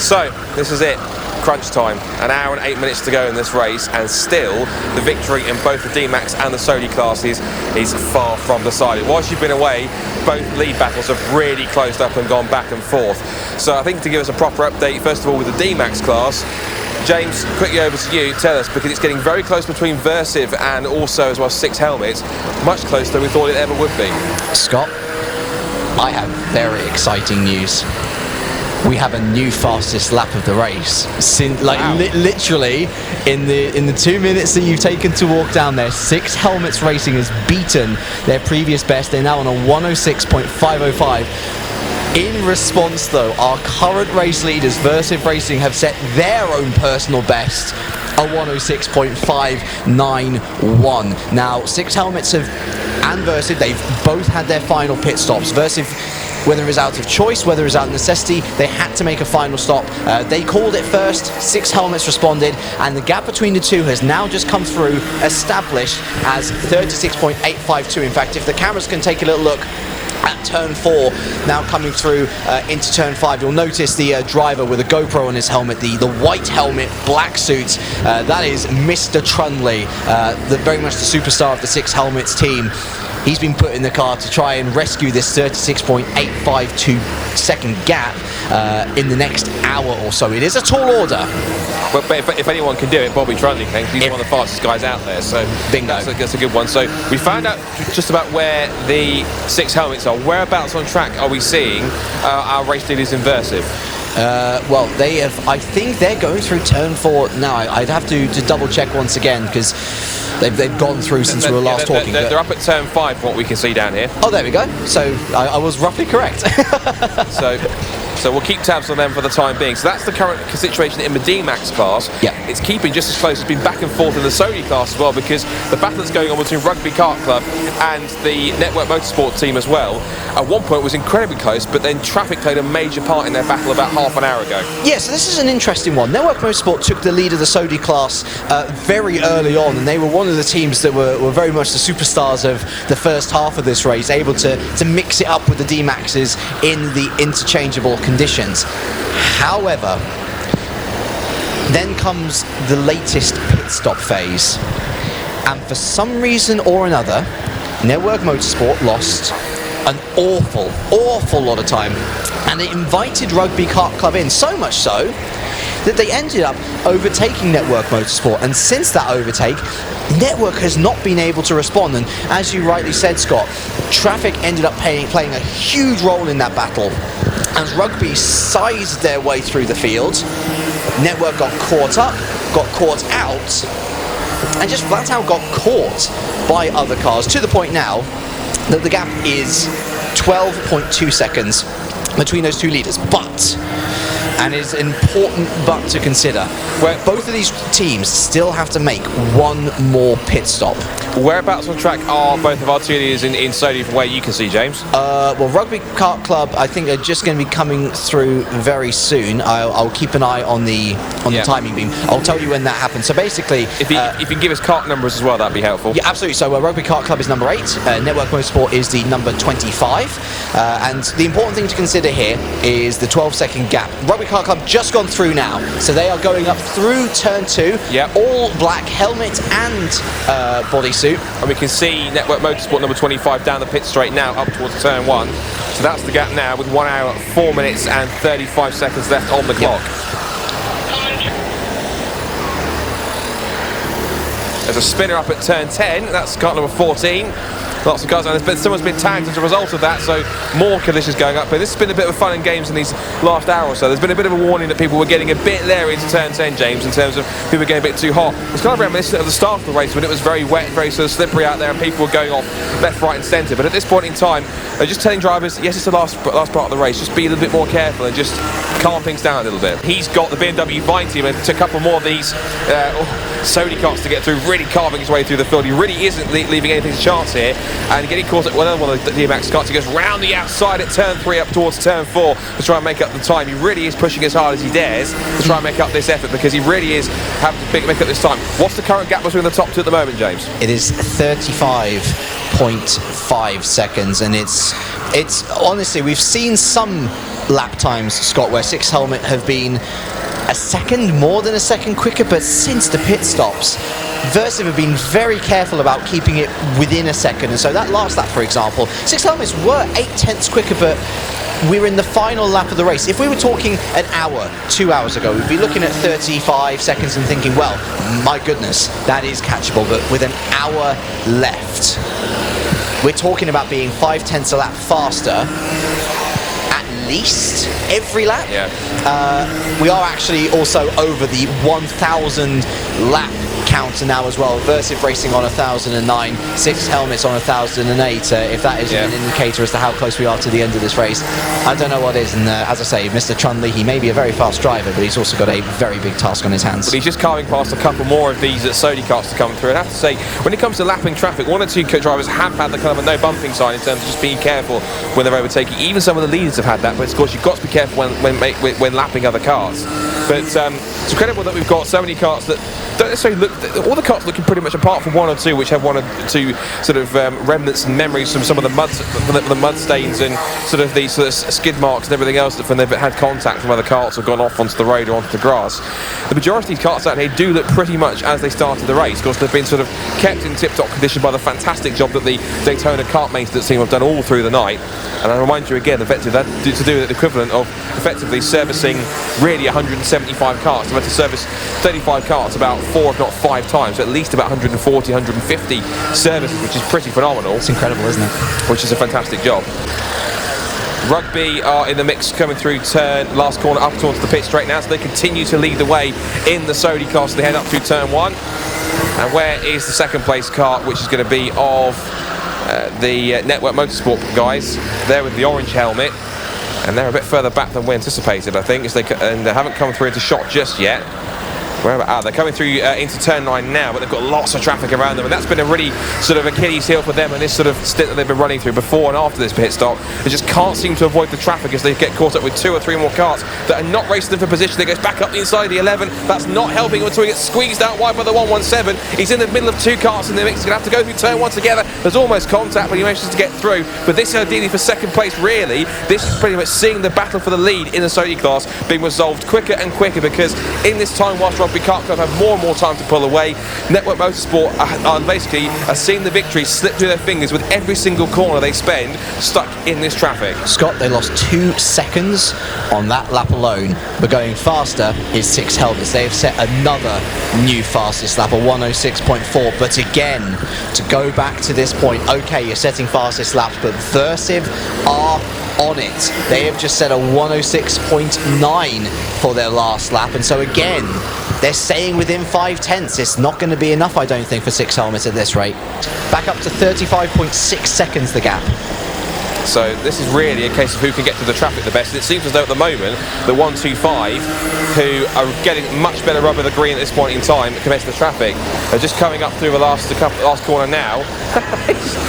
So, this is it. Crunch time. An hour and 8 minutes to go in this race, and still the victory in both the D-Max and the Sodi classes is far from decided. Whilst you've been away, both lead battles have really closed up and gone back and forth. So I think to give us a proper update, first of all with the D-Max class, James, quickly over to you. Tell us, because it's getting very close between Versive and also as well 6 helmets, much closer than we thought it ever would be. Scott, I have very exciting news. We have a new fastest lap of the race. Literally, in the 2 minutes that you've taken to walk down there, 6 Helmets Racing has beaten their previous best. They're now on a 106.505. In response, though, our current race leaders, Versive Racing, have set their own personal best, a 106.591. Now, 6 Helmets and Versive, they've both had their final pit stops. Versive, whether it was out of choice, whether it was out of necessity, they had to make a final stop. They called it first, 6 Helmets responded, and the gap between the two has now just come through, established as 36.852. In fact, if the cameras can take a little look at turn 4, now coming through into turn 5, you'll notice the driver with a GoPro on his helmet, the white helmet, black suit, that is Mr. Trunley, very much the superstar of the 6 Helmets team. He's been put in the car to try and rescue this 36.852 second gap in the next hour or so. It is a tall order. But if anyone can do it, Bobby Trunley can. He's one of the fastest guys out there. So bingo. That's a good one. So we found out just about where the 6 helmets are. Whereabouts on track are we seeing our race leaders in Versive? Well, they have. I think they're going through turn 4 now. I'd have to double check once again, because they've gone through since we were last talking. They're up at turn 5 from what we can see down here. Oh, there we go. So I was roughly correct. So we'll keep tabs on them for the time being. So that's the current situation in the D-Max class. Yeah. It's keeping just as close. It's been back and forth in the Sodi class as well, because the battle that's going on between Rugby Kart Club and the Network Motorsport team as well, at one point was incredibly close, but then traffic played a major part in their battle about half an hour ago. Yeah, so this is an interesting one. Network Motorsport took the lead of the Sodi class very early on, and they were one of the teams that were very much the superstars of the first half of this race, able to mix it up with the D-Maxes in the interchangeable conditions. However, then comes the latest pit stop phase, and for some reason or another, Network Motorsport lost an awful lot of time, and they invited Rugby Kart Club in, so much so that they ended up overtaking Network Motorsport. And since that overtake, Network has not been able to respond, and as you rightly said, Scott, traffic ended up playing a huge role in that battle. As Rugby sized their way through the field, Network got caught up, got caught out, and just flat out got caught by other cars, to the point now that the gap is 12.2 seconds between those two leaders. But, and it's an important but to consider, where both of these teams still have to make one more pit stop. Whereabouts on track are both of our two leaders in Sodi from where you can see, James? Well, Rugby Kart Club, I think, are just going to be coming through very soon. I'll keep an eye on the timing beam. I'll tell you when that happens. So basically, if you can give us kart numbers as well, that'd be helpful. Yeah, absolutely. So Rugby Kart Club is number 8. Network Motorsport is the number 25. And the important thing to consider here is the 12-second gap. Rugby Kart Club just gone through now, so they are going up through turn 2. Yep. All black helmet and bodysuit. And we can see Network Motorsport number 25 down the pit straight now up towards turn 1. So that's the gap now, with 1 hour, 4 minutes and 35 seconds left on the clock. There's a spinner up at turn 10. That's car number 14. Lots of cars, and someone's been tagged as a result of that, so more collisions going up. But this has been a bit of fun and games in these last hour or so. There's been a bit of a warning that people were getting a bit leery into turn 10, James, in terms of people getting a bit too hot. It's kind of reminiscent of the start of the race when it was very wet, very sort of slippery out there, and people were going off left, right and centre. But at this point in time, they're just telling drivers, yes, it's the last part of the race, just be a little bit more careful and just calm things down a little bit. He's got the BMW Vine team and took a couple more of these Sodi carts to get through, really carving his way through the field. He really isn't leaving anything to chance here, and getting caught at one of the D-Max carts. He goes round the outside at turn 3 up towards turn 4 to try and make up the time. He really is pushing as hard as he dares to try and make up this effort, because he really is having to make up this time. What's the current gap between the top two at the moment, James? It is 35 106.5 seconds, and it's honestly, we've seen some lap times, Scott, where Six Helmet have been a second, more than a second quicker, but since the pit stops, Versive have been very careful about keeping it within a second. And so that last lap, for example, Six Helmets were 0.8 quicker, but we're in the final lap of the race. If we were talking an hour, 2 hours ago, we'd be looking at 35 seconds and thinking, well, my goodness, that is catchable. But with an hour left, we're talking about being 0.5 a lap faster at least every lap. Yeah. We are actually also over the 1,000 lap counter now as well. Versive Racing on 1,009, Six Helmets on 1,008. If that is an indicator as to how close we are to the end of this race, I don't know what is. And as I say, Mr. Chun-Li, he may be a very fast driver, but he's also got a very big task on his hands. But he's just carving past a couple more of these Sodi carts to come through. And I have to say, when it comes to lapping traffic, one or two drivers have had the kind of a no bumping sign in terms of just being careful when they're overtaking. Even some of the leaders have had that, but of course you've got to be careful when lapping other cars. But it's incredible that we've got so many carts that don't necessarily look, all the carts looking pretty much, apart from one or two which have one or two sort of remnants and memories from some of the mud stains and sort of the sort of skid marks and everything else that when they've had contact from other carts or gone off onto the road or onto the grass. The majority of these carts out here do look pretty much as they started the race. Of course, they've been sort of kept in tip-top condition by the fantastic job that the Daytona kart maintenance team have done all through the night. And I remind you again, effectively, that to do the equivalent of effectively servicing really 175 carts. They've had to service 35 carts about 4 if not 5 times, so at least about 140, 150 services, which is pretty phenomenal. It's incredible, isn't it? Which is a fantastic job. Rugby are in the mix coming through turn, last corner up towards the pit straight now, so they continue to lead the way in the Sodi car, so they head up through turn 1. And where is the second place kart, which is going to be of the Network Motorsport guys? There with the orange helmet, and they're a bit further back than we anticipated, I think, and they haven't come through into shot just yet. They're coming through into turn 9 now, but they've got lots of traffic around them, and that's been a really sort of Achilles heel for them in this sort of stint that they've been running through before and after this pit stop. They just can't seem to avoid the traffic as they get caught up with 2 or 3 more carts that are not racing them for position. They goes back up the inside of the 11. That's not helping him until he gets squeezed out wide by the 117. He's in the middle of 2 carts in the mix. He's going to have to go through turn 1 together. There's almost contact, but he manages to get through. But this is ideally for second place, really. This is pretty much seeing the battle for the lead in the Sodi class being resolved quicker and quicker, because in this time, whilst Rugby Kart Club have more and more time to pull away, Network Motorsport are basically seeing the victory slip through their fingers with every single corner they spend stuck in this traffic. Scott, they lost 2 seconds on that lap alone, but going faster is Six Helmets. They have set another new fastest lap, a 106.4, but again, to go back to this point, okay, you're setting fastest laps, but Versive are on it. They have just set a 106.9 for their last lap, and so again, they're staying within 0.5. It's not going to be enough, I don't think, for Six Helmets at this rate. Back up to 35.6 seconds the gap. So this is really a case of who can get to the traffic the best. And it seems as though at the moment the 125, who are getting much better rub of the green at this point in time compared to the traffic, are just coming up through the last corner now.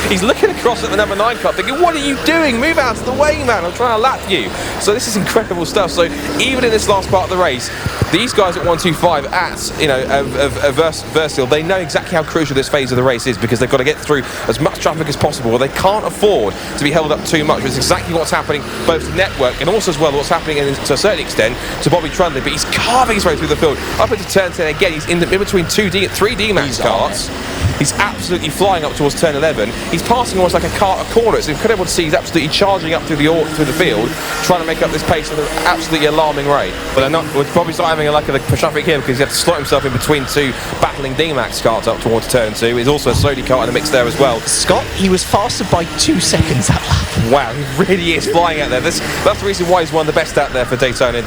He's looking across at the number 9 car thinking, what are you doing? Move out of the way, man, I'm trying to lap you. So this is incredible stuff. So even in this last part of the race, these guys at 125 at Versive, they know exactly how crucial this phase of the race is, because they've got to get through as much traffic as possible. They can't afford to be held up too much, which is exactly what's happening both to Network and also as well what's happening to a certain extent to Bobby Trunley. But he's carving his way through the field up into turn 10 again. He's in between 3 D-Max carts. He's absolutely flying up towards turn 11. He's passing almost like a corner. It's incredible to see. He's absolutely charging up through the field, trying to make up this pace at an absolutely alarming rate. But they're not. We're probably not having a luck of the traffic here, because he had to slot himself in between 2 battling D-Max carts up towards turn 2. He's also a Sodi kart in the mix there as well. Scott, he was faster by 2 seconds that lap. Wow, he really is flying out there. That's the reason why he's one of the best out there for Daytona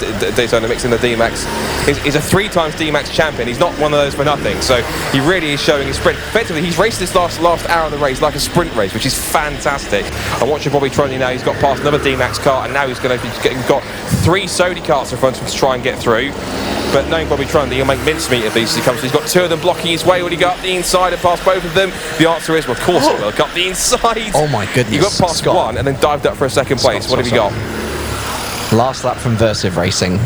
mixing the D-Max. He's a 3 times D-Max champion. He's not one of those for nothing. So he really is showing his sprint. Effectively, he's raced this last hour of the race like a sprint race, which is fantastic. I'm watching Bobby Trunley now. He's got past another D-Max car, and now he's got 3 Sodi karts in front of him to try and get through. But knowing Bobby Trunley, he'll make mincemeat of these as he comes through. He's got 2 of them blocking his way. Will he go up the inside and past both of them? The answer is, well, of course he will. Go up the inside. Oh my goodness. He got past Scott. 1 and then dived up for a second place. What have you got? Last lap from Versive Racing,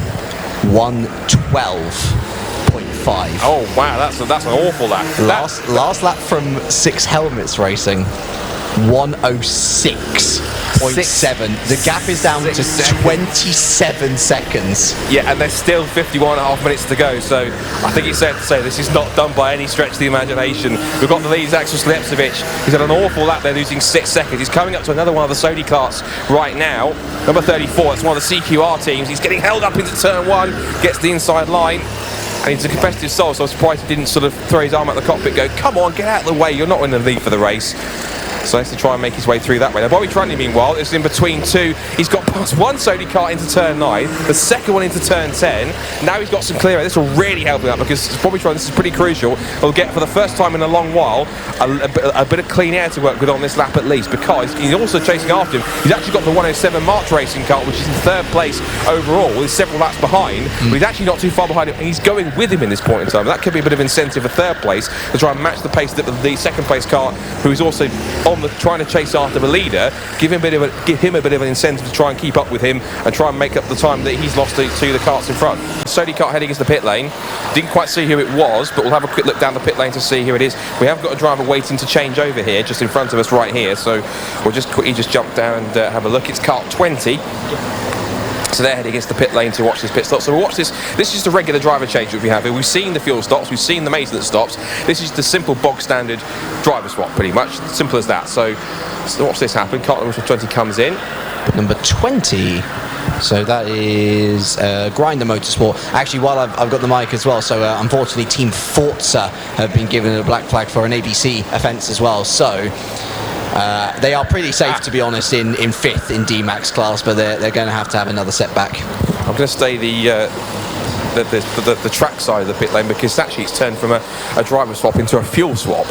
112.5. Oh wow, that's an awful lap. Last lap from Six Helmets Racing, 106.7. The gap is down to 27 seconins. Yeah, and there's still 51.5 minutes to go, so I think it's safe to say this is not done by any stretch of the imagination. We've got the lead, Axel Slepcevic. He's had an awful lap there, losing 6 seconds. He's coming up to another one of the Sodi karts right now. Number 34, it's one of the CQR teams. He's getting held up into turn 1, gets the inside line. And he's a competitive soul, so I'm surprised he didn't sort of throw his arm out the cockpit, go, come on, get out of the way, you're not in the lead for the race. So he has to try and make his way through that way. Now Bobby Trunnion, meanwhile, is in between two. He's got past one Sodi kart into turn 9, the second one into turn 10. Now he's got some clear air. This will really help him out because Bobby Trunnion, this is pretty crucial. He'll get, for the first time in a long while, a bit of clean air to work with on this lap at least, because he's also chasing after him. He's actually got the 107 March Racing kart, which is in 3rd place overall. He's several laps behind, but he's actually not too far behind him, and he's going with him in this point in time. That could be a bit of incentive for 3rd place to try and match the pace that the 2nd place car, who's also on the trying to chase after the leader, give him a bit of an incentive to try and keep up with him and try and make up the time that he's lost to the karts in front. Sodi kart heading into the pit lane. Didn't quite see who it was, but we'll have a quick look down the pit lane to see who it is. We have got a driver waiting to change over here, just in front of us right here, so we'll just quickly jump down and have a look. It's kart 20. So they're heading into the pit lane to watch this pit stop. So we'll watch this. This is just a regular driver change that we have here. We've seen the fuel stops, we've seen the maintenance stops. This is the simple bog standard driver swap, pretty much. Simple as that. So watch this happen. Kart number 20 comes in. Number 20. So that is Grinder Motorsport. Actually, while I've got the mic as well, so unfortunately Team Forza have been given a black flag for an ABC offence as well. So they are pretty safe, to be honest, in 5th in D-Max class, but they're going to have another setback. I'm going to stay the track side of the pit lane because actually it's turned from a driver swap into a fuel swap.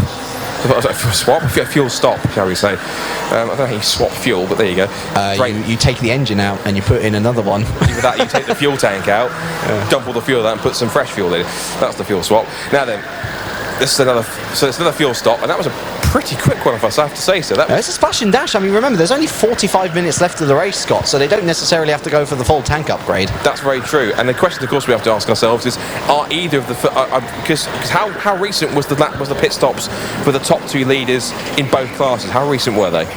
A fuel stop, shall we say. I don't know how you swap fuel, but there you go. You take the engine out and you put in another one. With that, you take the fuel tank out, dump all the fuel out and put some fresh fuel in. That's the fuel swap. Now then, it's another fuel stop, and that was a pretty quick one of us, I have to say so. It's a splash and dash. I mean, remember, there's only 45 minutes left of the race, Scott, so they don't necessarily have to go for the full tank upgrade. That's very true. And the question, of course, we have to ask ourselves is: are either of the because how recent was the pit stops for the top 2 leaders in both classes? How recent were they?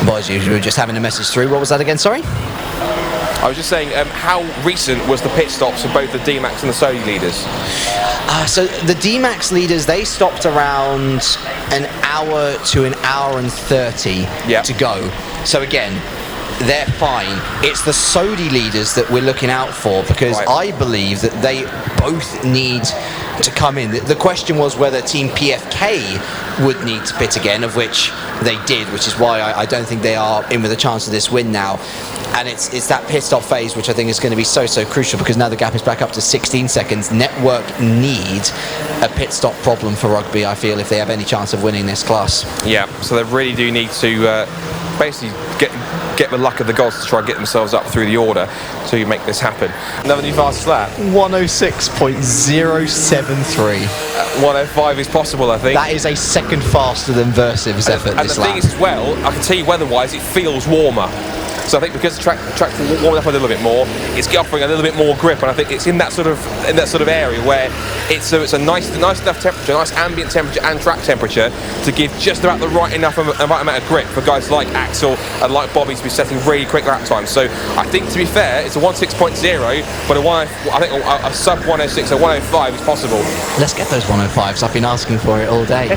Boys, you were just having a message through. What was that again? Sorry. I was just saying, how recent was the pit stops for both the D-Max and the Sodi leaders? So the D-Max leaders, they stopped around an hour to an hour and 30 to go. So again, they're fine. It's the Sodi leaders that we're looking out for, because I believe that they both need to come in. The question was whether Team PFK would need to pit again, of which they did, which is why I don't think they are in with a chance of this win now. And it's that pit stop phase which I think is going to be so crucial, because now the gap is back up to 16 seconds. Network need a pit stop problem for rugby, I feel, if they have any chance of winning this class. Yeah, so they really do need to basically get the luck of the gods to try and get themselves up through the order to make this happen. Another new fastest lap. 106.073. 105 is possible, I think. That is a second faster than Versive's effort and this lap. And the thing is, as well, I can tell you weather-wise, it feels warmer. So I think because the track warmed up a little bit more, it's offering a little bit more grip, and I think it's in that sort of area where it's a nice enough temperature, nice ambient temperature and track temperature to give just about the right amount of grip for guys like Axel and like Bobby to be setting really quick lap times. So I think, to be fair, it's a 106.0, but I think a sub 106 or 105 is possible. Let's get those 105s. I've been asking for it all day.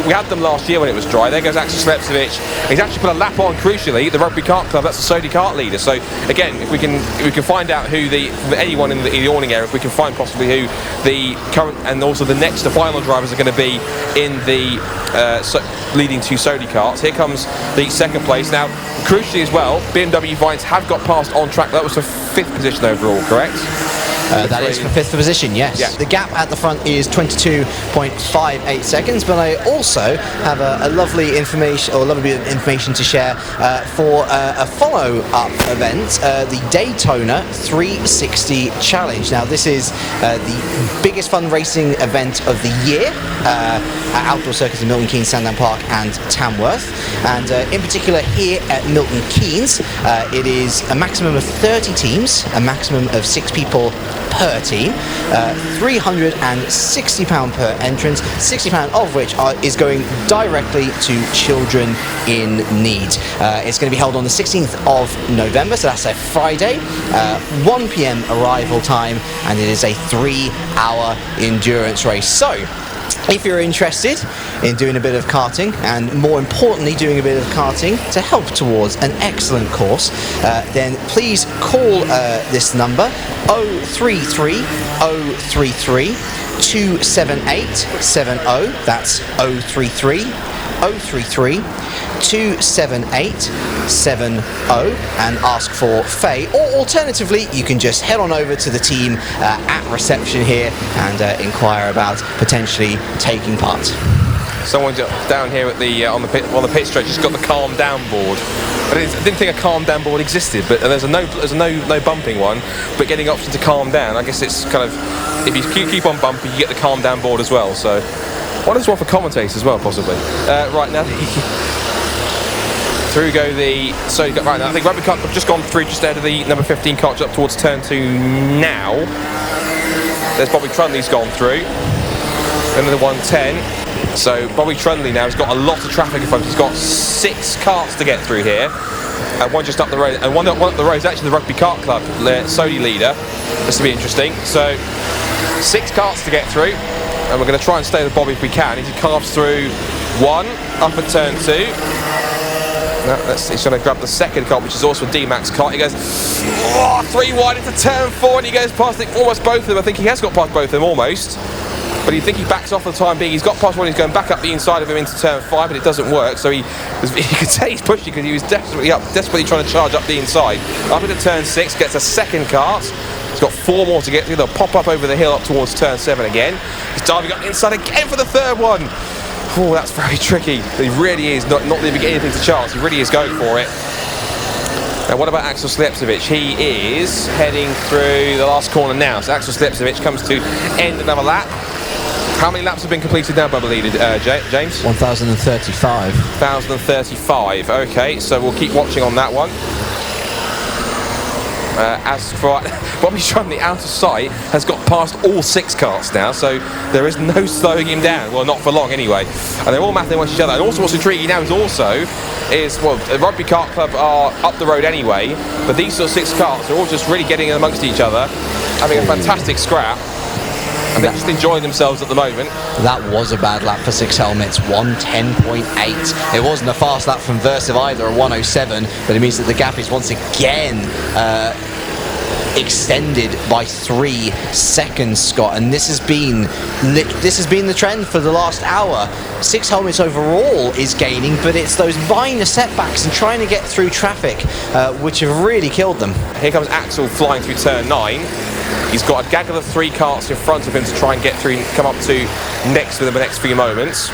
We had them last year when it was dry. There goes Axel Slepcevic. He's actually put a lap on, crucially, the Rugby Kart Club. That's the Sodi kart leader. So again, if we can find out who anyone in the awning area, if we can find possibly who the current and also the final drivers are going to be in the leading 2 Sodi karts. Here comes the 2nd place. Now, crucially as well, BMW Vines have got past on track. That was for 5th position overall, correct? That is for 5th position, yes. Yeah. The gap at the front is 22.58 seconds, but I also have a lovely bit of information to share for a follow-up event, the Daytona 360 Challenge. Now, this is the biggest fun racing event of the year at outdoor circuits in Milton Keynes, Sandown Park and Tamworth. And in particular here at Milton Keynes, it is a maximum of 30 teams, a maximum of 6 people per team, £360 per entrance, £60 of which is going directly to children in need. It's going to be held on the 16th of November, so that's a Friday, 1 p.m. arrival time, and it is a 3-hour endurance race. So, if you're interested in doing a bit of karting, and more importantly doing a bit of karting to help towards an excellent course, then please call this number 033 033 27870. That's 033 033 27870 and ask for Faye, or alternatively you can just head on over to the team at reception here and inquire about potentially taking part. Someone down here at the on the pit straight just got the calm down board. I didn't think a calm down board existed, but there's a no bumping one, but getting option to calm down. I guess it's kind of, if you keep on bumping, you get the calm down board as well. So one is one for commentators as well, possibly. Right now. Through go the, so you got right now, I think Rugby Cup have just gone through just ahead of the number 15 car up towards turn 2 now. There's Bobby Trunley's gone through. Another 110. So Bobby Trunley now has got a lot of traffic in front. He's got 6 carts to get through here. One just up the road, and one up the road is actually the Rugby Kart Club Sodi leader. This will be interesting. So 6 carts to get through, and we're going to try and stay with Bobby if we can. He carves through 1 up at turn 2. No, he's going to grab the second cart, which is also a D-Max cart. He goes 3 wide into turn 4, and he goes past almost both of them. I think he has got past both of them almost, but you think he backs off for the time being. He's got past one. He's going back up the inside of him into turn 5, but it doesn't work. So you could say he's pushing because he was desperately trying to charge up the inside. Up into turn 6, gets a second cart. He's got 4 more to get through. They'll pop up over the hill up towards turn 7 again. He's diving up the inside again for the third one. Oh, that's very tricky. He really is not leaving anything to chance. He really is going for it. Now, what about Axel Slepcevic? He is heading through the last corner now. So Axel Slepcevic comes to end another lap. How many laps have been completed now by the leader, James? 1,035. 1,035. Okay, so we'll keep watching on that one. As for Bobby Trunley, out of sight, has got past all 6 carts now, so there is no slowing him down. Well, not for long anyway. And they're all mathing against each other. And also what's intriguing now is the Rugby Kart Club are up the road anyway, but these sort of 6 carts are all just really getting in amongst each other, having a fantastic scrap. And they're just enjoying themselves at the moment. That was a bad lap for 6 helmets, 110.8. It wasn't a fast lap from Versive either, a 107, but it means that the gap is once again extended by 3 seconds, Scott, and this has been the trend for the last hour. 6 helmets overall is gaining, but it's those minor setbacks and trying to get through traffic which have really killed them. Here comes Axel flying through turn 9. He's got a gaggle of 3 carts in front of him to try and get through and come up to next within the next few moments.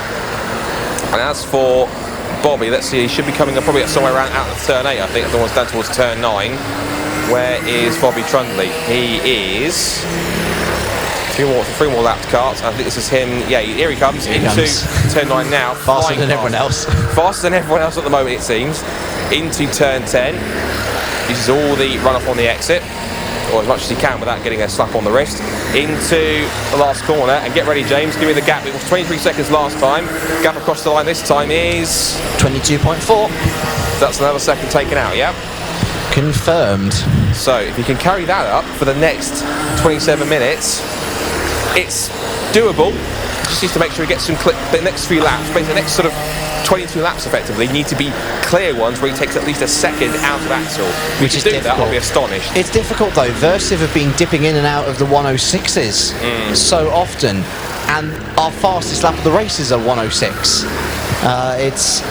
And as for Bobby, let's see, he should be coming up probably somewhere around out of turn 8, I think, the one's down towards turn 9. Where is Bobby Trunley? He is 3 more lapped carts. I think this is him. Yeah, here he comes into turn 9 now. Faster than everyone else. Faster than everyone else at the moment, it seems. Into turn 10. Uses all the run-off on the exit, or as much as he can without getting a slap on the wrist. Into the last corner, and get ready, James, give me the gap. It was 23 seconds last time. Gap across the line this time is 22.4. That's another second taken out, yeah? Confirmed. So if you can carry that up for the next 27 minutes, it's doable. Just needs to make sure he gets some the next few laps, basically the next sort of 22 laps effectively need to be clear ones where he takes at least a second out of Axel. Which is difficult. That, I'll be astonished. It's difficult though. Versive have been dipping in and out of the 106s so often, and our fastest lap of the race is a 106. It's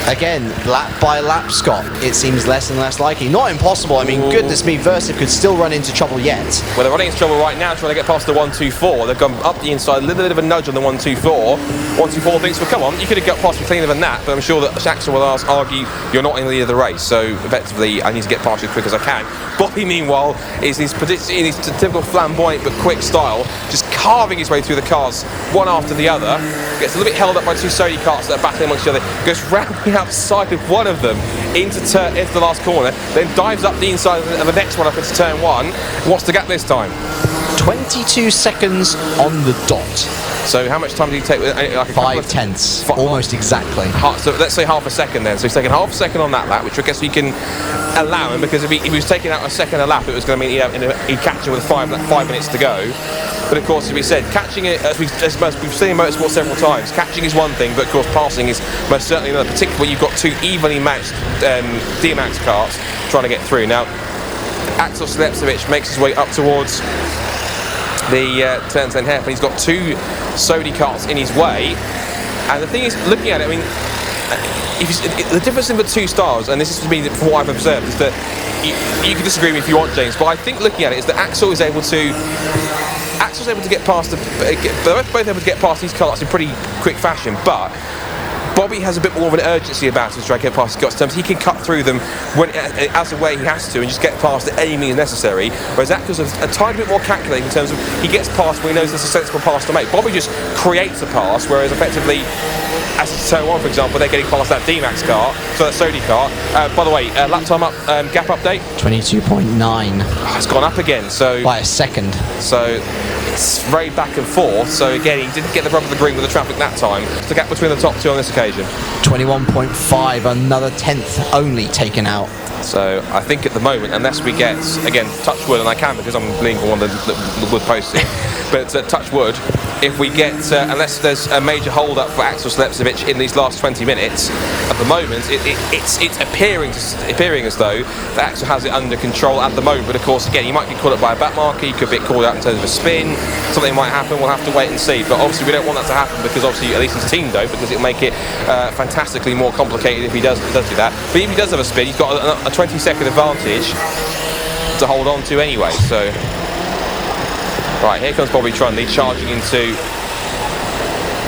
again lap by lap, Scott. It seems less and less likely. Not impossible. I mean, goodness me, Versive could still run into trouble yet. Well, they're running into trouble right now, trying to get past the 124. They've gone up the inside, a little bit of a nudge on the 124. 124 thinks, well, come on, you could have got past me cleaner than that. But I'm sure that Axel will argue you're not in the lead of the race, so effectively I need to get past you as quick as I can. Bobby, meanwhile, is in his typical flamboyant but quick style, just carving his way through the cars, one after the other. Gets a little bit held up by two Sony cars that are battling amongst each other. Goes round the outside of one of them into the last corner, then dives up the inside of the next one up into turn 1. What's the gap this time? 22 seconds on the dot. So how much time did he take? Like 5 tenths, almost exactly. So let's say half a second then. So he's taken half a second on that lap, which I guess we can allow him, because if he was taking out a second a lap, it was going to mean he'd catch him with 5 minutes to go. But of course, as we said, catching it, as we've seen in motorsport several times, catching is one thing, but of course passing is most certainly another, particularly when you've got two evenly matched D-Max karts trying to get through. Now, Axel Slepcevic makes his way up towards the turn 10 hairpin. He's got two Sodi karts in his way, and the thing is, looking at it, I mean, the difference in the two styles, and this is me from what I've observed, is that you can disagree with me if you want, James, but I think looking at it is that Axel's able to get past they're both able to get past these karts in pretty quick fashion, but Bobby has a bit more of an urgency about him to try to get past his terms. He can cut through them as a way he has to and just get past at any means necessary, whereas Axel's a tiny bit more calculated in terms of he gets past when he knows there's a sensible pass to make. Bobby just creates a pass, whereas effectively, as it's turn 1 for example, they're getting past that D-Max car, so that Sodi car. By the way, lap time up, gap update? 22.9. It's gone up again, so by a second. So it's very back and forth. So again, he didn't get the rub of the green with the traffic that time. The gap between the top two on this occasion. 21.5, another tenth only taken out. So I think at the moment, unless we get, again, touch wood, and I can because I'm leaning on one of the wood posts here, but touch wood, if we get, unless there's a major hold-up for Axel Slepcevic in these last 20 minutes, at the moment, it's appearing as though that Axel has it under control at the moment. But of course, again, he might get caught up by a back marker, he could be called out in terms of a spin, something might happen, we'll have to wait and see. But obviously we don't want that to happen, because obviously, at least his team don't, because it'll make it fantastically more complicated if he does do that. But if he does have a spin, he's got a 20-second advantage to hold on to anyway. So right, here comes Bobby Trunley charging into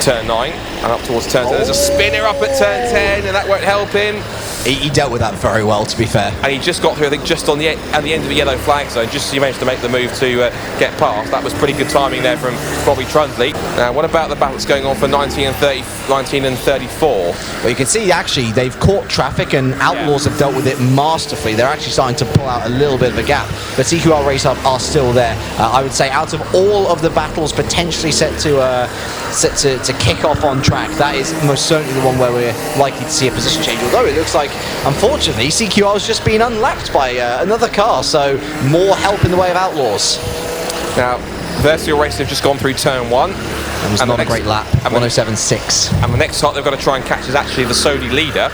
turn 9 and up towards turn 10. There's a spinner up at turn 10 and that won't help him. He dealt with that very well, to be fair. And he just got through, I think, just at the end of the yellow flag zone, just as he managed to make the move to get past. That was pretty good timing there from Bobby Trunley. Now, what about the battles going on for 19 and 34? Well, you can see, actually, they've caught traffic and Outlaws have dealt with it masterfully. They're actually starting to pull out a little bit of a gap. But CQR Race Hub are still there. I would say out of all of the battles potentially set to kick off on track, that is most certainly the one where we're likely to see a position change. Although it looks like, unfortunately, CQR has just been unlapped by another car, so more help in the way of Outlaws. Now, Versive Racing have just gone through turn 1. It was not a great lap, 107.6. And the next start they've got to try and catch is actually the Sodi leader.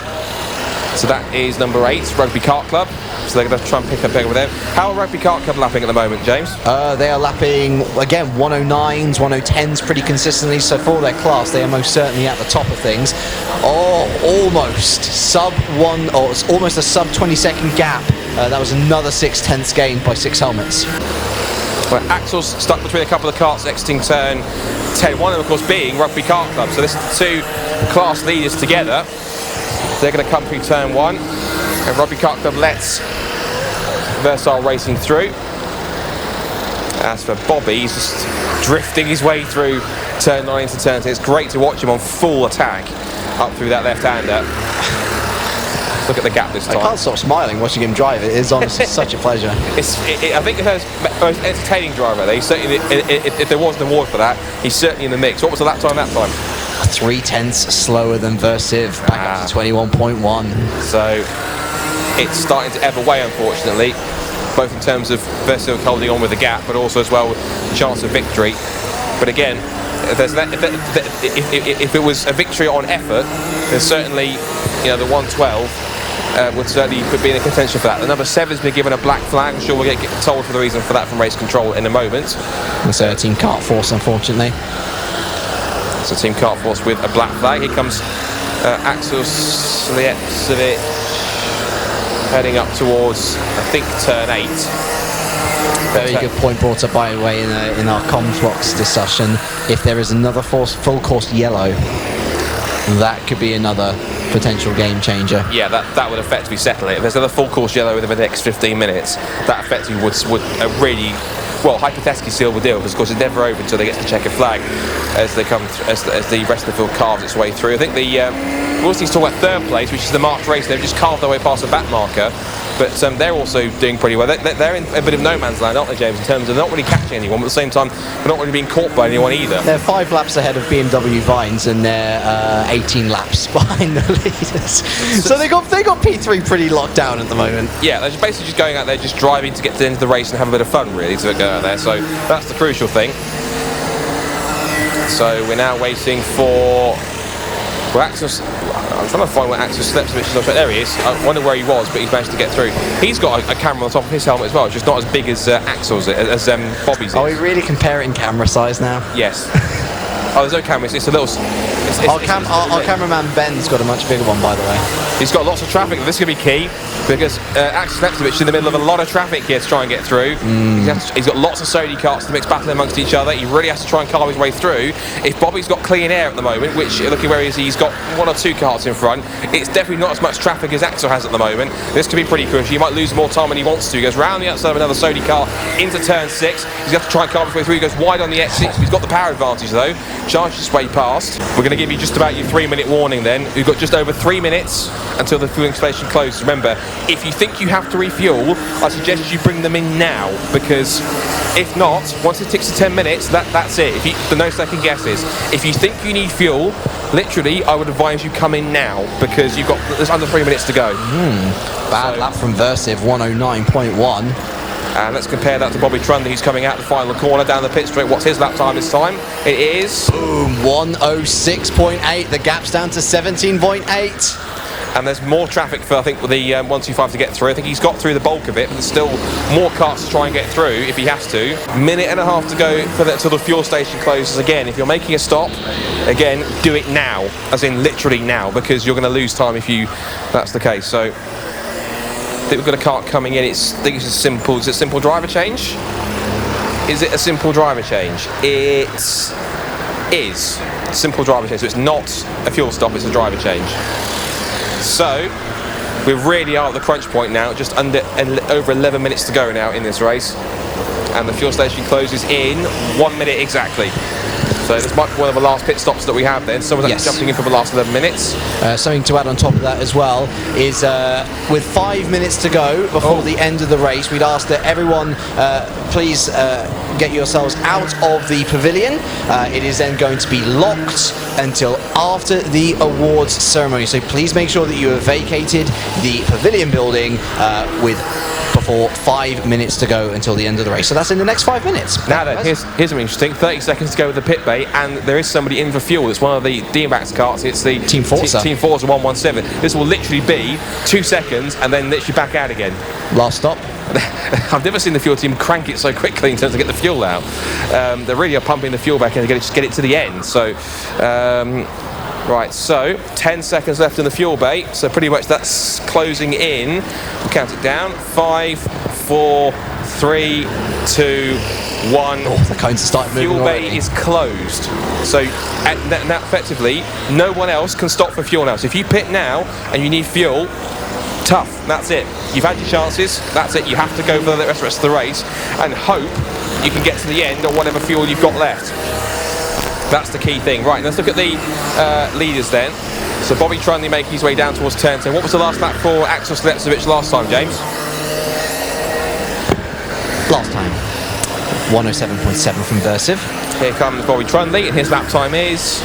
So that is number 8, Rugby Kart Club. So they're going to try and pick up over there. How are Rugby Kart Club lapping at the moment, James? They are lapping, again, 109s, 110s pretty consistently. So for their class, they are most certainly at the top of things. Oh, almost sub 1, or it's almost a sub 20-second gap. That was another 6 tenths gained by 6 helmets. Well, Axel's stuck between a couple of karts exiting turn 10. One of them, of course, being Rugby Kart Club. So this is the two class leaders together. They're going to come through turn 1. And Rugby Kart Club lets Versive Racing through. As for Bobby, he's just drifting his way through turn 9 into turn 10. It's great to watch him on full attack up through that left-hander. Look at the gap this time. I can't stop smiling watching him drive. It is honestly such a pleasure. I think it's the most entertaining driver there. He's certainly, if there was an award for that, he's certainly in the mix. What was the lap time that time? 3 tenths slower than Versive, back up to 21.1. So it's starting to ebb away, unfortunately, both in terms of Versive holding on with the gap, but also as well with the chance of victory. But again, if it was a victory on effort, then certainly, the 112 would certainly could be in a contention for that. The number 7's been given a black flag. I'm sure we'll get told for the reason for that from race control in a moment. It's Team Kart Force, unfortunately. So Team Kart Force with a black flag. Here comes Axel Slepcevic heading up towards, I think, turn 8. Very good point brought up, by the way, in our comms box discussion. If there is another full course yellow, that could be another potential game changer. Yeah, that would effectively settle it. If there's another full course yellow within the next 15 minutes, that effectively would really, well, hypothetically seal the deal, because of course it's never over until they get to the checkered flag as they come as the rest of the field carves its way through. I think we also need to talk about third place, which is the marked race. They've just carved their way past the back marker, but they're also doing pretty well. They're in a bit of no man's land, aren't they, James, in terms of they're not really catching anyone, but at the same time they're not really being caught by anyone either. They're 5 laps ahead of BMW Vines, and they're 18 laps behind the leaders. So they got P3 pretty locked down at the moment. Yeah, they're basically just going out there, just driving to get to the end of the race and have a bit of fun, really, to go out there. So that's the crucial thing. So we're now waiting for Axel. I'm trying to find where Axel Slepcevic is. There he is. I wonder where he was, but he's managed to get through. He's got a camera on top of his helmet as well. It's just not as big as Axel's, as Bobby's. Are we really comparing camera size now? Yes. Oh, there's no cameras. It's a little. Our cameraman Ben's got a much bigger one, by the way. He's got lots of traffic. This is going to be key, because Axel Slepcevic is in the middle of a lot of traffic here to try and get through. He's got lots of Sodi karts to mix battle amongst each other. He really has to try and carve his way through. If Bobby's got clean air at the moment, which, looking where he is, he's got 1 or 2 karts in front, it's definitely not as much traffic as Axel has at the moment. This could be pretty crucial. He might lose more time than he wants to. He goes round the outside of another Sodi car into turn 6. He's got to try and carve his way through. He goes wide on the exit. He's got the power advantage though. Charges his way past. We're going to give you just about your 3-minute warning then. We've got just over 3 minutes until the fueling station closes. Remember, if you think you have to refuel, I suggest you bring them in now, because if not, once it ticks to 10 minutes, that's it. The no second guesses. If you think you need fuel, literally, I would advise you come in now, because there's under 3 minutes to go. Bad lap from Versive, 109.1. And let's compare that to Bobby Trundy, who's coming out the final corner down the pit straight. What's his lap time this time? It is... Boom, 106.8. The gap's down to 17.8. And there's more traffic for, I think, the 125 to get through. I think he's got through the bulk of it, but there's still more cars to try and get through if he has to. 1.5 minutes to go till the fuel station closes. Again, if you're making a stop, again, do it now, as in literally now, because you're going to lose time if that's the case. So I think we've got a kart coming in. I think it's a simple. Is it a simple driver change? Is it a simple driver change? It is simple driver change. So it's not a fuel stop. It's a driver change. So we really are at the crunch point now. Just over 11 minutes to go now in this race, and the fuel station closes in 1 minute exactly. So this might be one of the last pit stops that we have then. Someone's actually jumping in for the last 11 minutes. Something to add on top of that as well is with 5 minutes to go before the end of the race, we'd ask that everyone please get yourselves out of the pavilion. It is then going to be locked until after the awards ceremony. So please make sure that you have vacated the pavilion building before 5 minutes to go until the end of the race. So that's in the next 5 minutes. Now then, here's something interesting. 30 seconds to go with the pit bay, and there is somebody in for fuel. It's one of the D-Max karts. It's the Team Forza. Team Forza 117. This will literally be 2 seconds and then literally back out again. Last stop. I've never seen the fuel team crank it so quickly in terms of get the fuel out. They really are pumping the fuel back in to get it to the end. So, right, so 10 seconds left in the fuel bay. So pretty much that's closing in. We'll count it down. 5, 4, 3, 2, 1. The cones are starting moving. Fuel bay is closed. So now effectively, no one else can stop for fuel now. So if you pit now and you need fuel, tough. That's it. You've had your chances. That's it. You have to go for the rest of the race and hope you can get to the end on whatever fuel you've got left. That's the key thing. Right, let's look at the leaders then. So Bobby Trundy making his way down towards turn 10. What was the last lap for Axel Slepcevic last time, James? Last time, 107.7 from Versive. Here comes Bobby Trundy, and his lap time is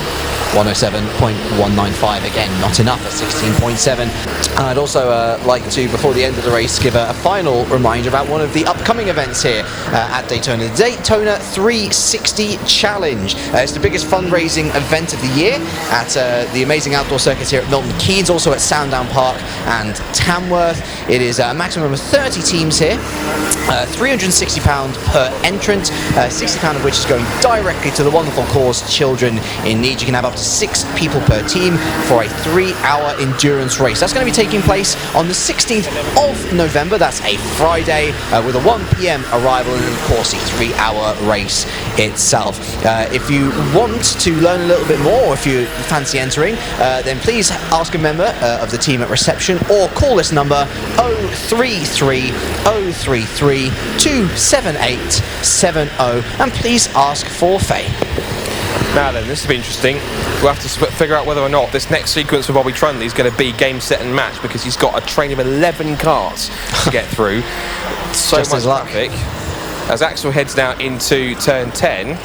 107.195, again not enough at 16.7. And I'd also like to, before the end of the race, give a final reminder about one of the upcoming events here at Daytona, the Daytona 360 Challenge. It's the biggest fundraising event of the year at the amazing outdoor circuits here at Milton Keynes, also at Sandown Park and Tamworth. It is a maximum of 30 teams here, £360 per entrant, £60 of which is going directly to the wonderful cause Children in Need. You can have up to to 6 people per team for a 3-hour endurance race. That's going to be taking place on the 16th of November. That's a Friday with a 1 p.m. arrival and, of course, a 3-hour race itself. If you want to learn a little bit more, or if you fancy entering, then please ask a member of the team at reception or call this number 033 033 27870 and please ask for Faye. Now then, this will be interesting. We'll have to figure out whether or not this next sequence for Bobby Trunley is going to be game, set and match, because he's got a train of 11 karts to get through. So Just much his luck. traffic. As Axel heads now into turn 10,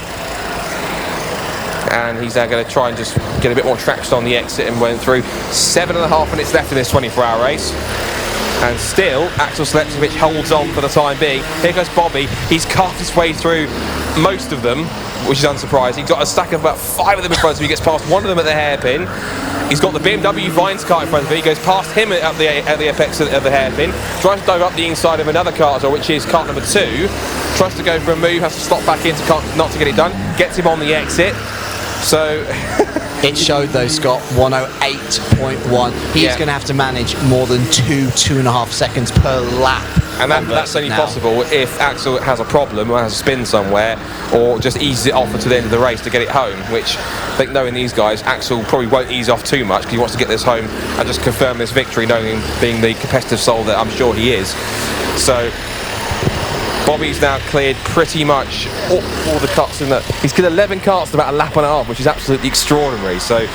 and he's now going to try and just get a bit more traction on the exit and went through. 7.5 minutes left in this 24-hour race. And still, Axel Slepcevic holds on for the time being. Here goes Bobby. He's carved his way through most of them, which is unsurprising. He's got a stack of about 5 of them in front of him. He gets past one of them at the hairpin. He's got the BMW Vines car in front of him. He goes past him at the apex of the hairpin. Tries to dive up the inside of another car, which is kart number 2. Tries to go for a move, has to stop back in not to get it done. Gets him on the exit. So... It showed though, Scott, 108.1. He's going to have to manage more than 2.5 seconds per lap. And that's only possible if Axel has a problem or has a spin somewhere, or just eases it off until the end of the race to get it home, which I think, knowing these guys, Axel probably won't ease off too much because he wants to get this home and just confirm this victory, knowing him being the competitive soul that I'm sure he is. So Bobby's now cleared pretty much all the cuts in that. He's cleared 11 cuts in about a lap and a half, which is absolutely extraordinary. So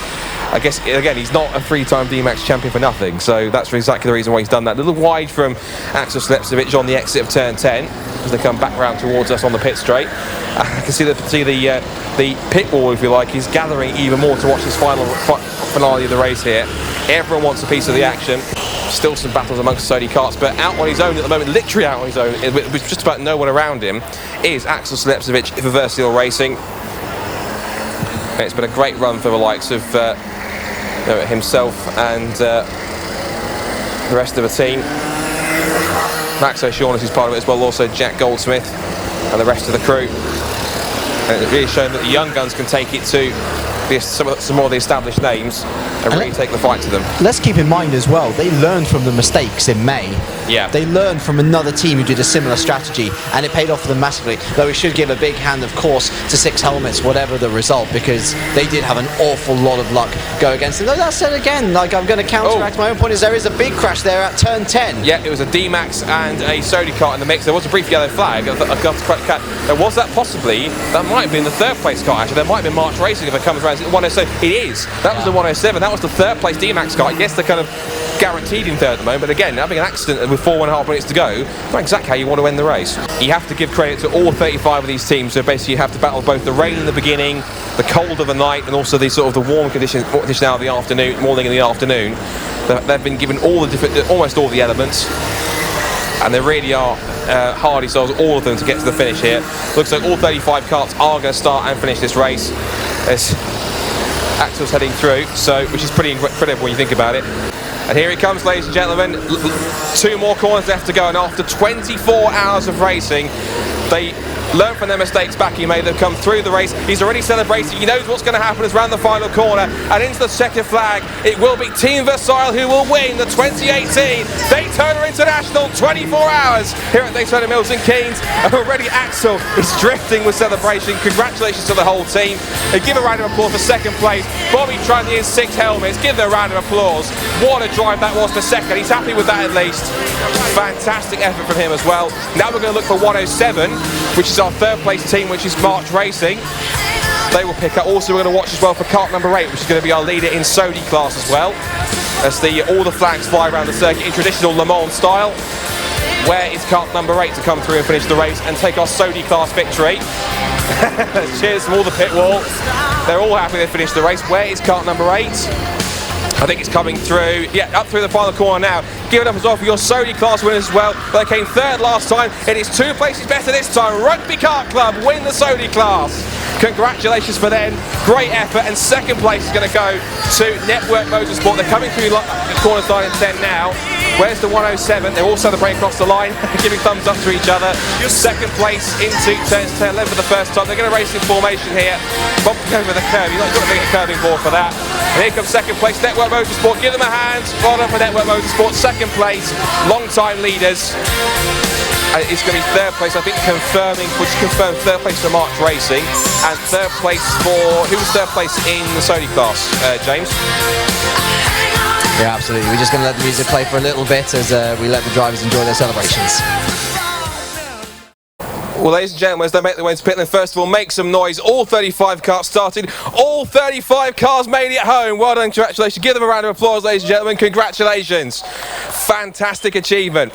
I guess, again, he's not a 3-time D-Max champion for nothing. So that's exactly the reason why he's done that. A little wide from Axel Slepcevic on the exit of turn 10 as they come back round towards us on the pit straight. I can see the pit wall, if you like, is gathering even more to watch this finale of the race here. Everyone wants a piece of the action. Still some battles amongst Sony karts, but out on his own at the moment, literally out on his own, with just about no one around him, is Axel Slepcevic for Versive Racing. And it's been a great run for the likes of himself and the rest of the team. Max O'Shaughnessy is part of it as well, also Jack Goldsmith and the rest of the crew. And it's really shown that the young guns can take it to some more of the established names and really take the fight to them. Let's keep in mind as well, they learned from the mistakes in May. Yeah. They learned from another team who did a similar strategy, and it paid off for them massively. Though we should give a big hand, of course, to 6 Helmets, whatever the result, because they did have an awful lot of luck go against them. Though that said, again, like, I'm going to counteract my own point, is there is a big crash there at turn 10. Yeah, it was a D-Max and a Sony kart in the mix. There was a brief yellow flag. Was that possibly? That might have been the 3rd place car, actually. There might have been March Racing if it comes around. 107. It is. That was the 107. That was the 3rd place D-Max car. Yes, they're kind of guaranteed in 3rd at the moment, but again, having an accident with 4.5 minutes to go, not exactly how you want to end the race. You have to give credit to all 35 of these teams. So basically you have to battle both the rain in the beginning, the cold of the night, and also the sort of the warm conditions now of the afternoon, morning and the afternoon. They've been given almost all the elements, and they really are hardy souls, all of them, to get to the finish here. Looks like all 35 karts are going to start and finish this race. Axel's heading through, which is pretty incredible when you think about it. And here he comes, ladies and gentlemen. 2 more corners left to go, and after 24 hours of racing, they learned from their mistakes back in May. They've come through the race. He's already celebrating. He knows what's going to happen as round the final corner and into the checkered flag. It will be Team Versive who will win the 2018 Daytona International 24 hours here at Daytona Milton Keynes. And already Axel is drifting with celebration. Congratulations to the whole team. And give a round of applause for 2nd place. Bobby Trunley in 6 helmets. Give them a round of applause. What a drive that was for 2nd. He's happy with that at least. Fantastic effort from him as well. Now we're going to look for 107, which is our 3rd place team, which is March Racing. They will pick up. Also, we're going to watch as well for kart number 8, which is going to be our leader in Sony class as well. As all the flags fly around the circuit in traditional Le Mans style. Where is kart number 8 to come through and finish the race and take our Sony class victory? Cheers from all the pit wall. They're all happy they finished the race. Where is kart number 8? I think it's coming through. Yeah, up through the final corner now. Give it up as well for your Sony class winners as well. They came 3rd last time. It is 2 places better this time. Rugby Kart Club win the Sony class. Congratulations for them. Great effort. And 2nd place is going to go to Network Motorsport. They're coming through corners 9 and 10 now. Where's the 107? They're all celebrating across the line, giving thumbs up to each other. Second place into turns 10, 11 for the first time. They're going to race in formation here. Bumping over the curb. You've got to get a curving board for that. And here comes second place, Network Motorsport. Give them a hand. Well done for Network Motorsport. Second place, long-time leaders. It's going to be third place, I think, we'll just confirm third place for March Racing and third place for, who was third place in the Sony class, James? Yeah, absolutely. We're just going to let the music play for a little bit as we let the drivers enjoy their celebrations. Well, ladies and gentlemen, as they make their way into pit lane, first of all, make some noise. All 35 cars started. All 35 cars made it home. Well done, congratulations. Give them a round of applause, ladies and gentlemen. Congratulations. Fantastic achievement.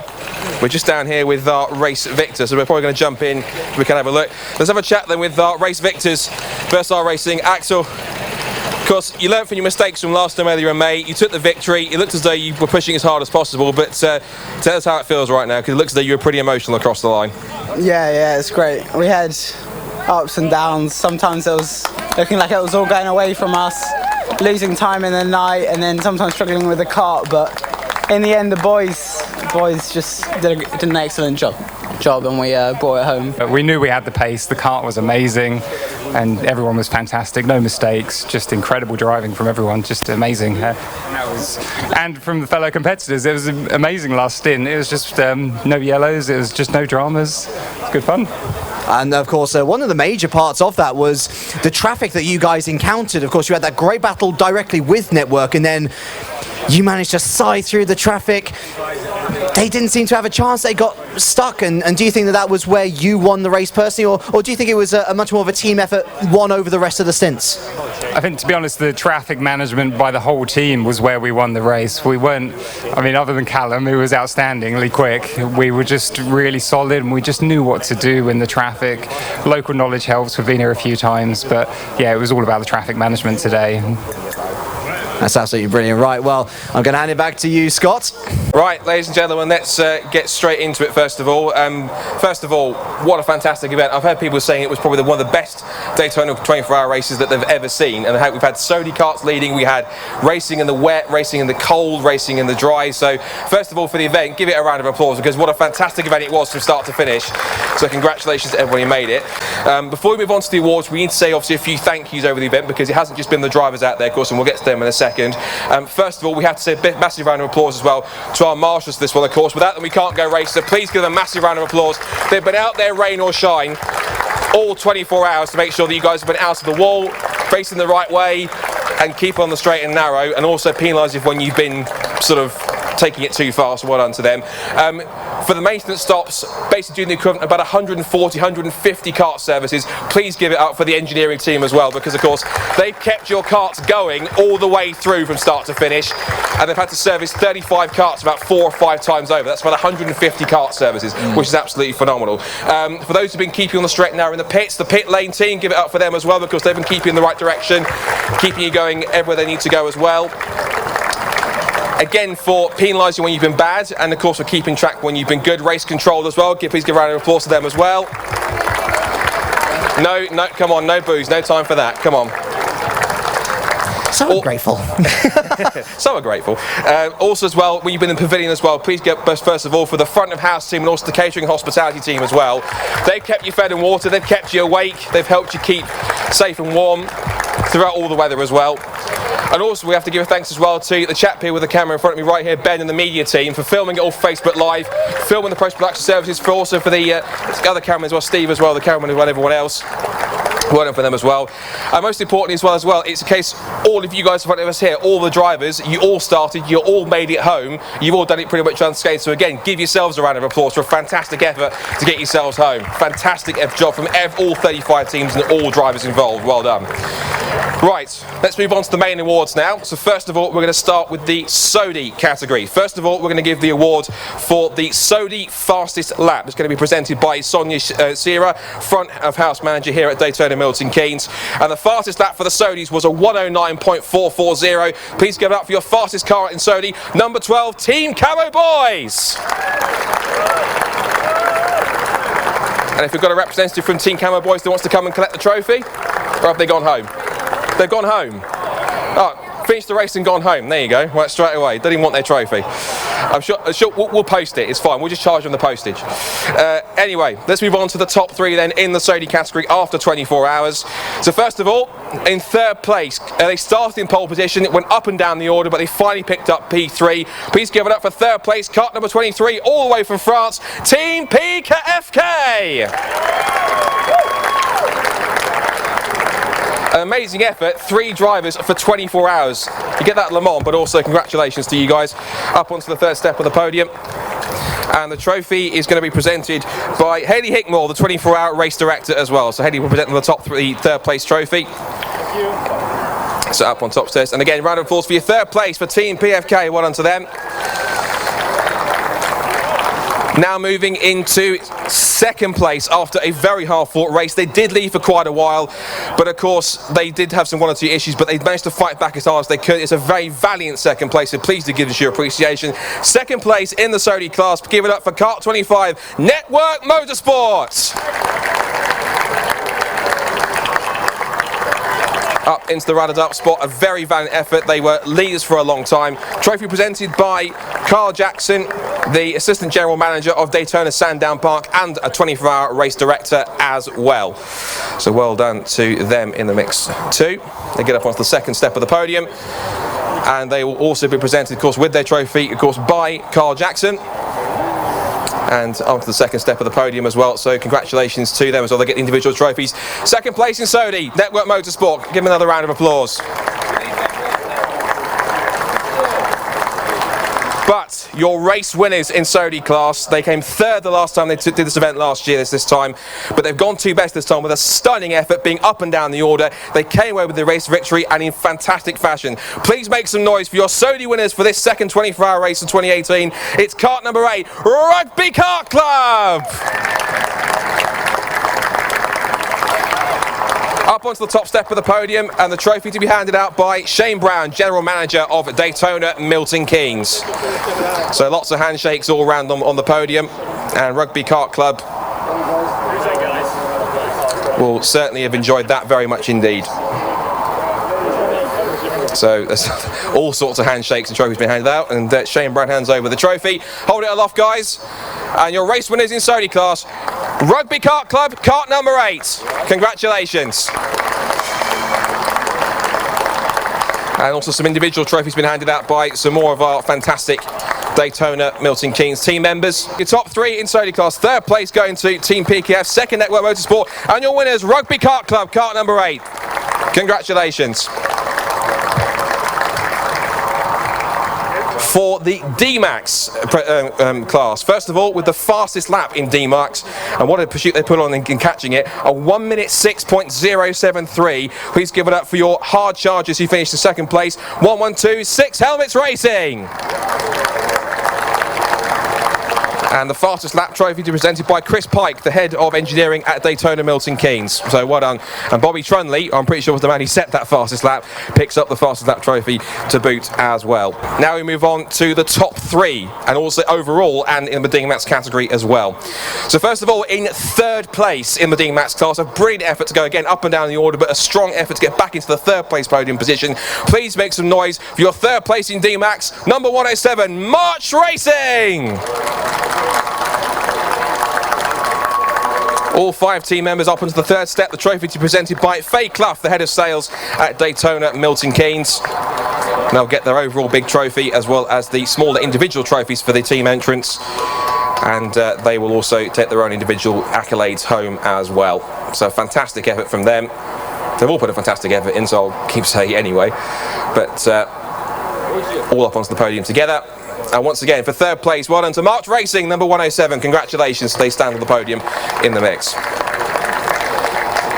We're just down here with our race victors, so we're probably going to jump in. We can have a look. Let's have a chat then with our race victors. Versive Racing, Axel. Of course, you learned from your mistakes from last time earlier in May. You took the victory. It looked as though you were pushing as hard as possible, but tell us how it feels right now, because it looks as though you were pretty emotional across the line. Yeah, it's great. We had ups and downs. Sometimes it was looking like it was all going away from us, losing time in the night, and then sometimes struggling with the kart. But in the end, the boys just did an excellent job, and we brought it home. We knew we had the pace. The kart was amazing, and everyone was fantastic. No mistakes. Just incredible driving from everyone. Just amazing. And from the fellow competitors, it was amazing last stint. It was just no yellows. It was just no dramas. It was good fun. And of course, one of the major parts of that was the traffic that you guys encountered. Of course, you had that great battle directly with Network, and then you managed to scythe through the traffic. They didn't seem to have a chance. They got stuck. And do you think that was where you won the race personally, or do you think it was a much more of a team effort, won over the rest of the stints? I think, to be honest, the traffic management by the whole team was where we won the race. We weren't, other than Callum, who was outstandingly quick, we were just really solid, and we just knew what to do in the traffic. Local knowledge helps. We've been here a few times, but yeah, it was all about the traffic management today. That's absolutely brilliant. Right, well, I'm going to hand it back to you, Scott. Right, ladies and gentlemen, let's get straight into it first of all. What a fantastic event. I've heard people saying it was probably one of the best Daytona 24-hour races that they've ever seen. And we've had Sony karts leading, we had racing in the wet, racing in the cold, racing in the dry. So first of all, for the event, give it a round of applause, because what a fantastic event it was from start to finish. So congratulations to everybody who made it. Before we move on to the awards, we need to say obviously a few thank yous over the event, because it hasn't just been the drivers out there, of course, and we'll get to them in a second. First of all, we have to say a massive round of applause as well to our marshals for this one, of course. Without them, we can't go race, so please give them a massive round of applause. They've been out there, rain or shine, all 24 hours to make sure that you guys have been out of the wall, racing the right way, and keep on the straight and narrow, and also penalise you when you've been sort of taking it too fast. Well done to them. For the maintenance stops, basically doing the equivalent of about 140, 150 kart services, please give it up for the engineering team as well, because of course they've kept your karts going all the way through from start to finish, and they've had to service 35 karts about 4 or 5 times over. That's about 150 kart services, which is absolutely phenomenal. For those who've been keeping on the straight and narrow in the pits, the pit lane team, give it up for them as well, because they've been keeping in the right direction, keeping you going everywhere they need to go as well. Again, for penalising when you've been bad, and of course for keeping track when you've been good. Race control as well. Please give a round of applause to them as well. No, come on, no booze, no time for that. Come on. So grateful. So grateful. Also as well, when you've been in the pavilion as well, please get first of all for the front of house team and also the catering and hospitality team as well. They've kept you fed and watered, they've kept you awake, they've helped you keep safe and warm throughout all the weather as well. And also we have to give a thanks as well to the chap here with the camera in front of me right here, Ben, and the media team for filming it all for Facebook Live, filming the post-production services, for the other cameraman as well, Steve as well, the cameraman as well, everyone else. Well done for them as well. And most importantly as well, it's a case, all of you guys in front of us here, all the drivers, you all started, you all made it home, you've all done it pretty much unscathed. So again, give yourselves a round of applause for a fantastic effort to get yourselves home. Fantastic job from all 35 teams and all drivers involved. Well done. Right, let's move on to the main awards now. So first of all, we're going to start with the SODI category. First of all, we're going to give the award for the SODI fastest lap. It's going to be presented by Sonia Sierra, front of house manager here at Daytona Milton Keynes. And the fastest lap for the SODIs was a 109.440. Please give it up for your fastest car in SODI, number 12, Team Camo Boys. And if we've got a representative from Team Camo Boys that wants to come and collect the trophy, or have they gone home? They've gone home. Oh, finished the race and gone home. There you go. Right, straight away. Don't even want their trophy. I'm sure we'll post it. It's fine. We'll just charge them the postage. Anyway, let's move on to the top 3 then in the Sodi category after 24 hours. So first of all, in third place, they started in pole position. It went up and down the order, but they finally picked up P3. Please give it up for third place, kart number 23, all the way from France, Team PKFK. An amazing effort, 3 drivers for 24 hours. You get that at Le Mans, but also congratulations to you guys. Up onto the third step of the podium. And the trophy is going to be presented by Hayley Hickmore, the 24-hour race director as well. So Hayley will present the top 3 third place trophy. So up on top stairs. And again, round of applause for your third place for Team PFK. Well done to them. Now moving into second place after a very hard-fought race. They did lead for quite a while, but of course they did have some 1 or 2 issues, but they managed to fight back as hard as they could. It's a very valiant second place, so please do give us your appreciation. Second place in the Sodi class, give it up for Kart 25 Network Motorsport. Up into the runners-up spot, a very valiant effort. They were leaders for a long time. Trophy presented by Carl Jackson, the Assistant General Manager of Daytona Sandown Park and a 24-hour race director as well. So well done to them in the mix too. They get up onto the second step of the podium, and they will also be presented, of course, with their trophy, of course, by Carl Jackson. And onto the second step of the podium as well, so congratulations to them as well. They get individual trophies. Second place in Sodi, Network Motorsport. Give them another round of applause. But your race winners in Sodi class, they came third the last time they did this event last year, this time, but they've gone 2 best this time with a stunning effort, being up and down the order. They came away with the race victory and in fantastic fashion. Please make some noise for your Sodi winners for this second 24-hour race of 2018. It's kart number 8, Rugby Kart Club! Up onto the top step of the podium, and the trophy to be handed out by Shane Brown, General Manager of Daytona Milton Keynes. So lots of handshakes all around on the podium, and Rugby Kart Club will certainly have enjoyed that very much indeed. So there's all sorts of handshakes and trophies being handed out, and Shane Brown hands over the trophy. Hold it aloft, guys. And your race winners in Sodi class, Rugby Kart Club, kart number 8. Congratulations. And also some individual trophies being handed out by some more of our fantastic Daytona Milton Keynes team members. Your top 3 in Sodi class, third place going to Team PKF, second Network Motorsport, and your winners, Rugby Kart Club, kart number 8. Congratulations. For the D-Max class, first of all, with the fastest lap in D-Max, and what a pursuit they put on in catching it, a 1 minute 6.073. Please give it up for your hard chargers who finished in second place, 112 6 Helmets Racing. And the fastest lap trophy to be presented by Chris Pike, the head of engineering at Daytona Milton Keynes. So well done. And Bobby Trunley, I'm pretty sure was the man who set that fastest lap, picks up the fastest lap trophy to boot as well. Now we move on to the top 3, and also overall and in the D-Max category as well. So first of all, in third place in the D-Max class, a brilliant effort to go again up and down the order, but a strong effort to get back into the third place podium position. Please make some noise for your third place in D-Max, number 107, March Racing! All 5 team members up onto the third step. The trophy to be presented by Faye Clough, the head of sales at Daytona Milton Keynes. They'll get their overall big trophy as well as the smaller individual trophies for the team entrants, and they will also take their own individual accolades home as well. So fantastic effort from them. They've all put a fantastic effort in, so I'll keep saying anyway. But all up onto the podium together. And once again, for third place, well done to March Racing, number 107. Congratulations, they stand on the podium in the mix.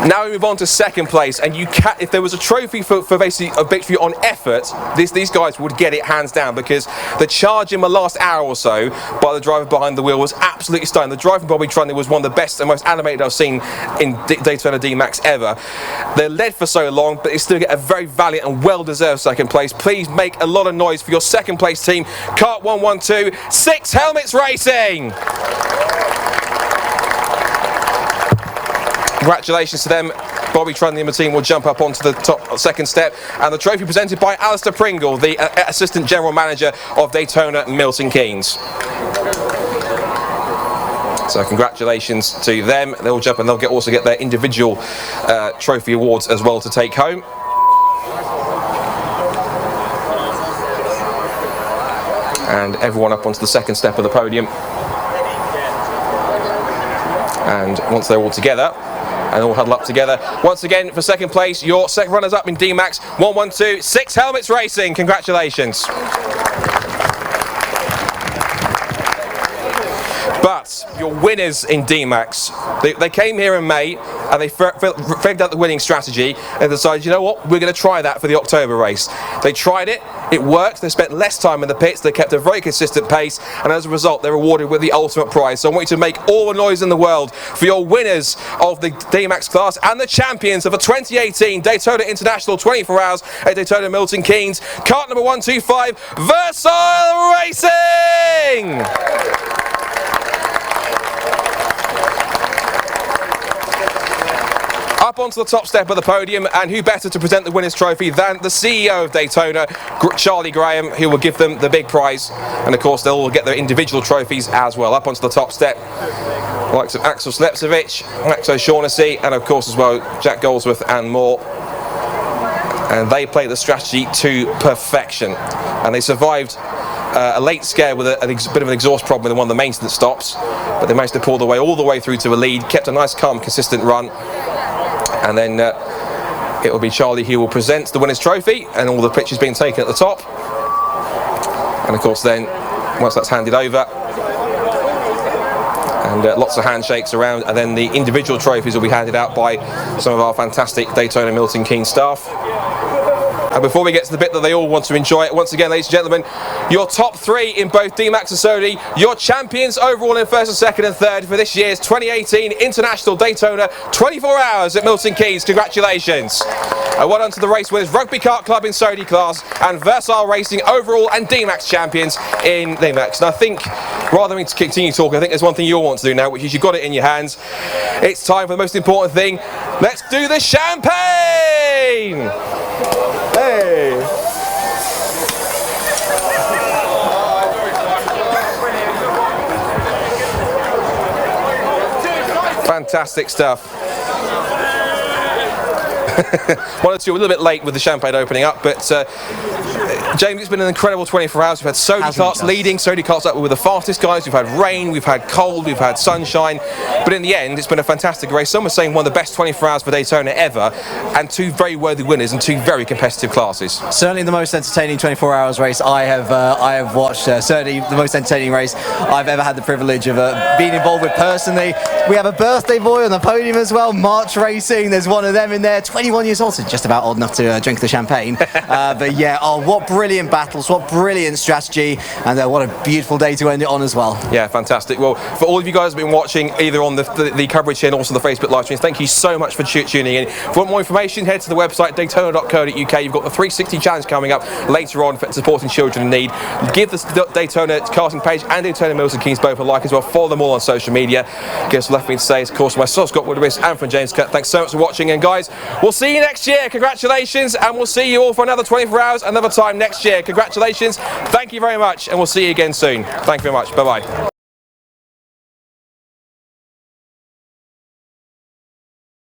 Now we move on to second place, and if there was a trophy for basically a victory on effort, these guys would get it hands down, because the charge in the last hour or so by the driver behind the wheel was absolutely stunning. The drive from Bobby Trunley was one of the best and most animated I've seen in Daytona D-Max ever. They led for so long, but they still get a very valiant and well-deserved second place. Please make a lot of noise for your second place team, Kart 112 6 Helmets Racing. Congratulations to them Bobby Trunnion and the team will jump up onto the top second step, and the trophy presented by Alistair Pringle, the Assistant General Manager of Daytona Milton Keynes. So congratulations to them. They'll jump and they'll also get their individual trophy awards as well to take home. And everyone up onto the second step of the podium. And once they're all together, and all huddle up together, once again for second place, your second runners up in D-Max 112 6 Helmets Racing. Congratulations. But your winners in D-Max, they came here in May and they figured out the winning strategy and decided, you know what, we're going to try that for the October race. They tried it, it worked, they spent less time in the pits, they kept a very consistent pace, and as a result they're rewarded with the ultimate prize. So I want you to make all the noise in the world for your winners of the D-Max class and the champions of the 2018 Daytona International 24 Hours at Daytona Milton Keynes. Kart number 125, Versive Racing! Up onto the top step of the podium, and who better to present the winner's trophy than the CEO of Daytona, Charlie Graham, who will give them the big prize, and of course they'll all get their individual trophies as well. Up onto the top step, likes of Axel Slepcevic, Max O'Shaughnessy, and of course as well Jack Goldsworth and more. And they played the strategy to perfection, and they survived a late scare with a bit of an exhaust problem with one of the maintenance stops, but they managed to pull the way all the way through to a lead, kept a nice calm consistent run. And then it will be Charlie who will present the winner's trophy, and all the pictures being taken at the top. And of course then, once that's handed over, and lots of handshakes around, and then the individual trophies will be handed out by some of our fantastic Daytona Milton Keynes staff. And before we get to the bit that they all want to enjoy, once again, ladies and gentlemen, your top three in both D-Max and Sodi, your champions overall in first and second and third for this year's 2018 International Daytona 24 Hours at Milton Keynes. Congratulations. And well done to the race winners, Rugby Kart Club in Sodi class, and Versive Racing overall and D-Max champions in D-Max. And I think, rather than continue talking, I think there's one thing you all want to do now, which is you've got it in your hands. It's time for the most important thing. Let's do the champagne! Hey! Fantastic stuff. One or two a little bit late with the champagne opening up, but James, it's been an incredible 24 hours. We've had Sodi karts leading, Sodi karts up with the fastest guys, we've had rain, we've had cold, we've had sunshine, but in the end it's been a fantastic race. Some are saying one of the best 24 hours for Daytona ever, and two very worthy winners in two very competitive classes. Certainly the most entertaining 24 hours race I have watched, certainly the most entertaining race I've ever had the privilege of being involved with personally. We have a birthday boy on the podium as well, March Racing, there's one of them in there, 21 years old, so just about old enough to drink the champagne. But yeah, what brilliant battles, what brilliant strategy, and what a beautiful day to end it on as well. Yeah, fantastic. Well, for all of you guys who have been watching either on the coverage here and also the Facebook live streams, thank you so much for tuning in. If you want more information, head to the website daytona.co.uk. You've got the 360 challenge coming up later on for supporting children in need. Give the Daytona karting page and Daytona Milton Keynes both a like as well. Follow them all on social media. Guess left me to say is, of course, myself, Scott Woodwiss, and from James Kirk. Thanks so much for watching, and guys, we'll see you next year. Congratulations, and we'll see you all for another 24 hours, another time next year. Congratulations, thank you very much, and we'll see you again soon. Thank you very much. Bye bye.